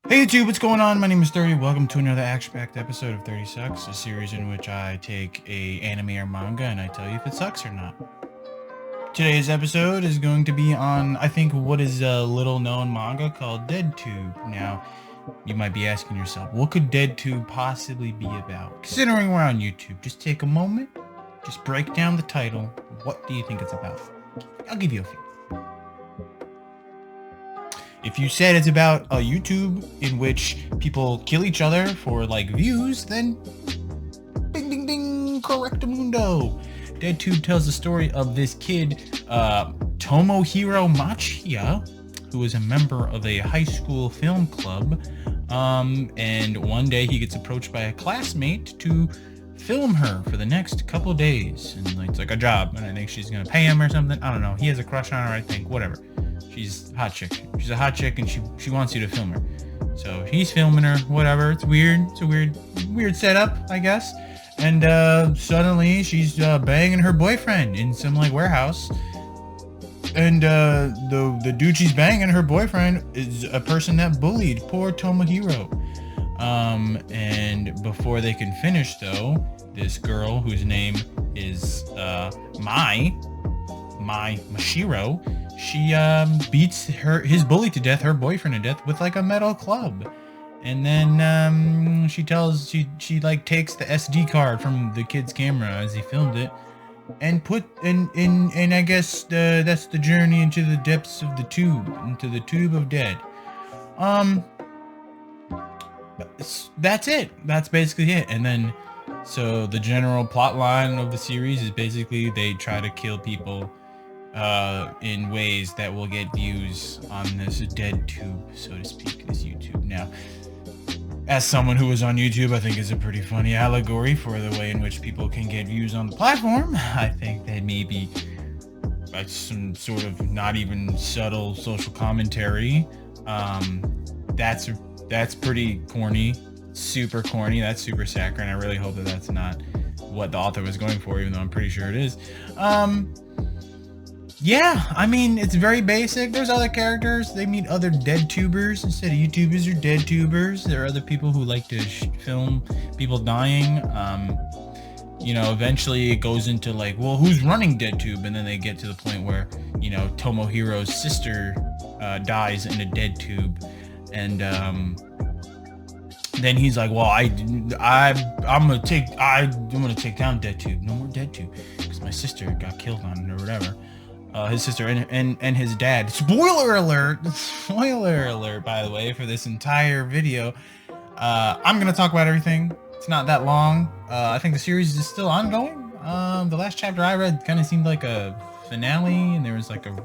Hey YouTube, what's going on? My name is 30. Welcome to another action-packed episode of 30 Sucks, a series in which I take a anime or manga and I tell you if it sucks or not. Today's episode is going to be on, I think, what is a little-known manga called DeadTube. Now, you might be asking yourself, what could DeadTube possibly be about? Considering we're on YouTube, just take a moment, just break down the title. What do you think it's about? I'll give you a few. If you said it's about a YouTube in which people kill each other for like views, then ding ding ding, correctamundo. DeadTube tells the story of this kid, Tomohiro Machiya, who is a member of a high school film club. And one day he gets approached by a classmate to film her for the next couple days, and it's like a job, and I think she's gonna pay him or something. I don't know. He has a crush on her, I think. Whatever. She's a hot chick. She's a hot chick, and she wants you to film her. So he's filming her. Whatever. It's weird. It's a weird setup, I guess. And suddenly she's banging her boyfriend in some like warehouse. And the dude she's banging, her boyfriend, is a person that bullied poor Tomohiro. And before they can finish, though, this girl whose name is Mashiro, she beats his bully to death, her boyfriend to death, with like a metal club. And then she like takes the SD card from the kid's camera as he filmed it and put and I guess that's the journey into the depths of the tube, into the tube of dead. That's it. That's basically it. And then so the general plot line of the series is basically they try to kill people in ways that will get views on this dead tube, so to speak, this YouTube. Now, as someone who was on YouTube, I think it's a pretty funny allegory for the way in which people can get views on the platform. I think that maybe some sort of not even subtle social commentary. That's pretty corny, super corny. That's super saccharine. I really hope that that's not what the author was going for, even though I'm pretty sure it is. Yeah, I mean, it's very basic. There's other characters. They meet other dead tubers instead of YouTubers or dead tubers. There are other people who like to film people dying. Eventually it goes into like, well, who's running DeadTube? And then they get to the point where, Tomohiro's sister dies in a dead tube. And then he's like, well, I'm gonna take down DeadTube. No more DeadTube, because my sister got killed on it or whatever. His sister and his dad. Spoiler alert, by the way, for this entire video. I'm gonna talk about everything. It's not that long. I think the series is still ongoing. The last chapter I read kind of seemed like a finale, and there was like a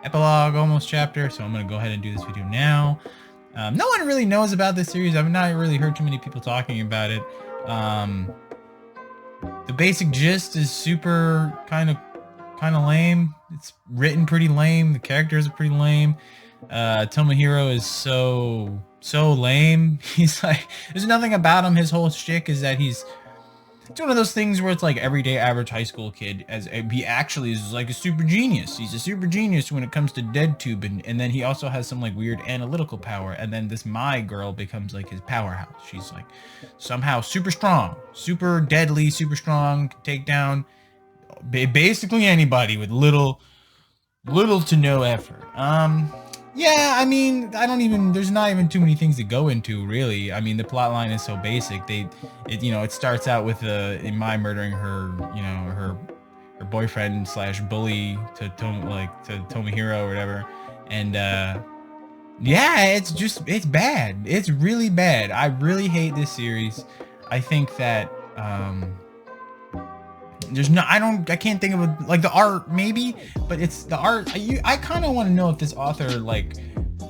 epilogue almost chapter, so I'm gonna go ahead and do this video now. No one really knows about this series. I've not really heard too many people talking about it. The basic gist is super kind of lame. It's written pretty lame. The characters are pretty lame. Tomohiro is so lame. He's like, there's nothing about him. His whole shtick is that it's one of those things where it's like everyday average high school kid, as he actually is like a super genius. He's a super genius when it comes to DeadTube, and then he also has some like weird analytical power, and then this Mai girl becomes like his powerhouse. She's like somehow super strong, super deadly, super strong, can take down basically anybody with little to no effort. Yeah, I mean, there's not even too many things to go into, really. I mean, the plot line is so basic. It starts out with Mai murdering her, her boyfriend / bully to Tomohiro or whatever. And yeah, it's bad. It's really bad. I really hate this series. I think that I can't think of like the art maybe, but it's the art. I kind of want to know if this author like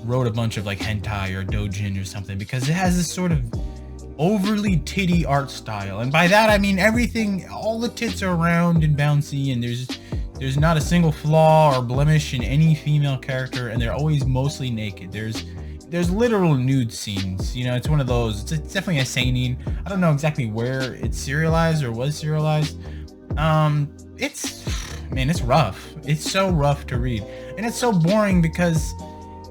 wrote a bunch of like hentai or doujin or something, because it has this sort of overly titty art style, and by that I mean everything, all the tits are round and bouncy, and there's not a single flaw or blemish in any female character, and they're always mostly naked. There's literal nude scenes. It's one of those. It's definitely a seinen. I don't know exactly where it's serialized or was serialized. It's rough. It's so rough to read, and it's so boring because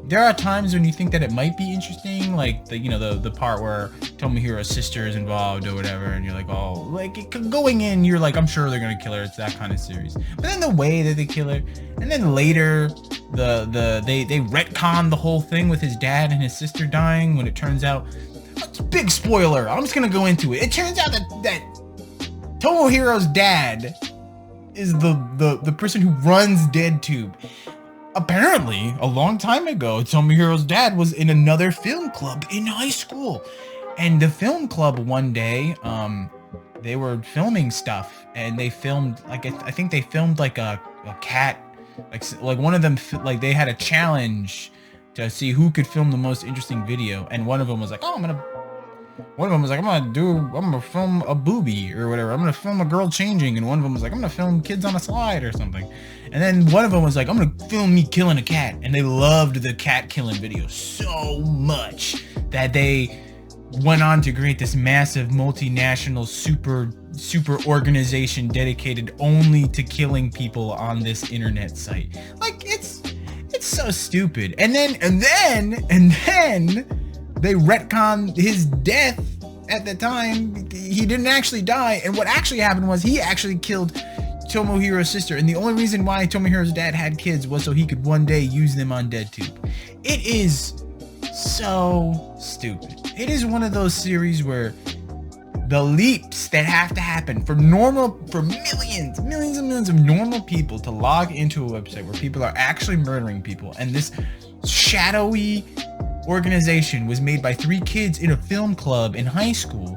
there are times when you think that it might be interesting, like the part where Tomohiro's sister is involved or whatever, and you're like, oh, like going in, you're like, I'm sure they're gonna kill her. It's that kind of series. But then the way that they kill her, and then later they retcon the whole thing with his dad and his sister dying when it turns out, big spoiler, I'm just gonna go into it. It turns out that Tomohiro's dad is the person who runs DeadTube. Apparently, a long time ago, Tomohiro's dad was in another film club in high school. And the film club one day, they were filming stuff, and they filmed, like, I think they filmed like a cat, like one of them, like they had a challenge to see who could film the most interesting video. And one of them was like, oh, I'm gonna film a boobie or whatever. I'm gonna film a girl changing. And one of them was like, I'm gonna film kids on a slide or something. And then one of them was like, I'm gonna film me killing a cat. And they loved the cat killing video so much that they went on to create this massive multinational super organization dedicated only to killing people on this internet site. Like, it's so stupid. And then they retconned his death at the time. He didn't actually die. And what actually happened was he actually killed Tomohiro's sister. And the only reason why Tomohiro's dad had kids was so he could one day use them on DeadTube. It is so stupid. It is one of those series where the leaps that have to happen for millions and millions of normal people to log into a website where people are actually murdering people, and this shadowy organization was made by 3 kids in a film club in high school,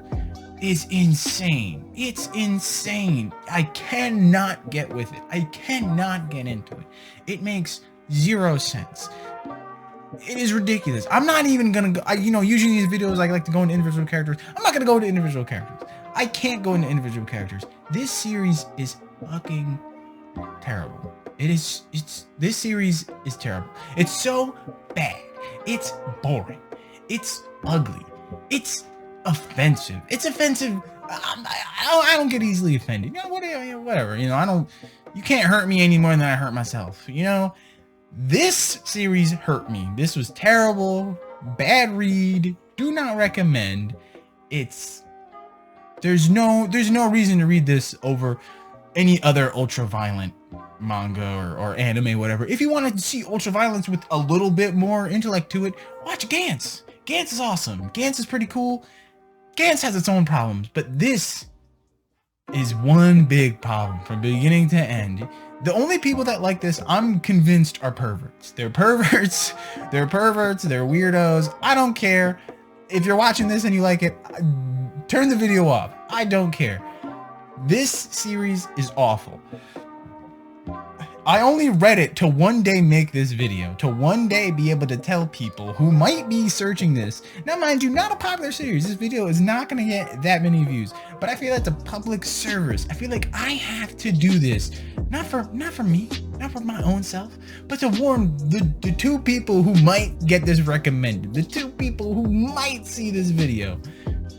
is insane. It's insane. I cannot get with it. I cannot get into it. It makes 0 sense. It is ridiculous. I'm not even gonna go, usually these videos I like to go into individual characters. I'm not gonna go into individual characters. I can't go into individual characters. This series is fucking terrible. This series is terrible. It's so bad. It's boring. It's ugly. It's offensive. It's offensive. I don't get easily offended. Whatever. You can't hurt me any more than I hurt myself. This series hurt me. This was terrible. Bad read. Do not recommend. There's no reason to read this over any other ultra violent manga or anime, whatever. If you want to see ultra violence with a little bit more intellect to it, watch Gantz. Gantz is awesome. Gantz is pretty cool. Gantz has its own problems, but this is one big problem from beginning to end. The only people that like this, I'm convinced, are perverts. They're perverts. They're weirdos. I don't care. If you're watching this and you like it, turn the video off. I don't care. This series is awful. I only read it to one day make this video, to one day be able to tell people who might be searching this. Now, mind you, not a popular series. This video is not going to get that many views, but I feel it's a public service. I feel like I have to do this, not for me, not for my own self, but to warn the 2 people who might get this recommended, the 2 people who might see this video.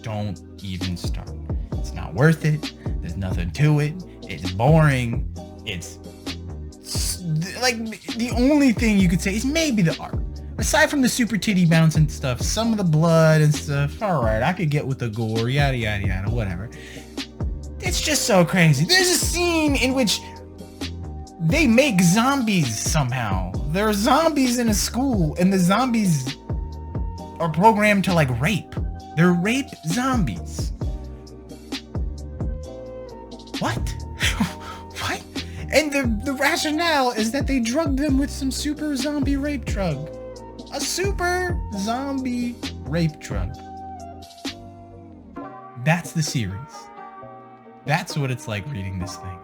Don't even start. It's not worth it. There's nothing to it. It's boring. It's like, the only thing you could say is maybe the art. Aside from the super titty bouncing stuff, some of the blood and stuff, alright, I could get with the gore, yada yada yada, whatever. It's just so crazy. There's a scene in which they make zombies somehow. There are zombies in a school, and the zombies are programmed to, like, rape. They're rape zombies. What? What? And the rationale is that they drugged them with some super zombie rape drug. A super zombie rape drug. That's the series. That's what it's like reading this thing.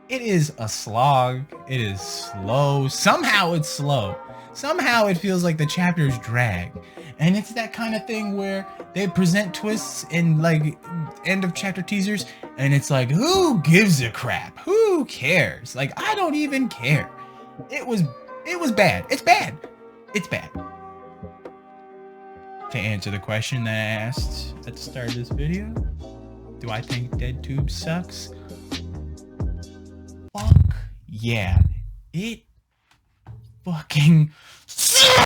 It is a slog. It is slow. Somehow it's slow. Somehow it feels like the chapters drag. And it's that kind of thing where they present twists in, like, end of chapter teasers, and it's like, who gives a crap? Who cares? Like, I don't even care. It was bad. It's bad. It's bad. To answer the question that I asked at the start of this video, do I think DeadTube sucks? Fuck yeah. It fucking sucks.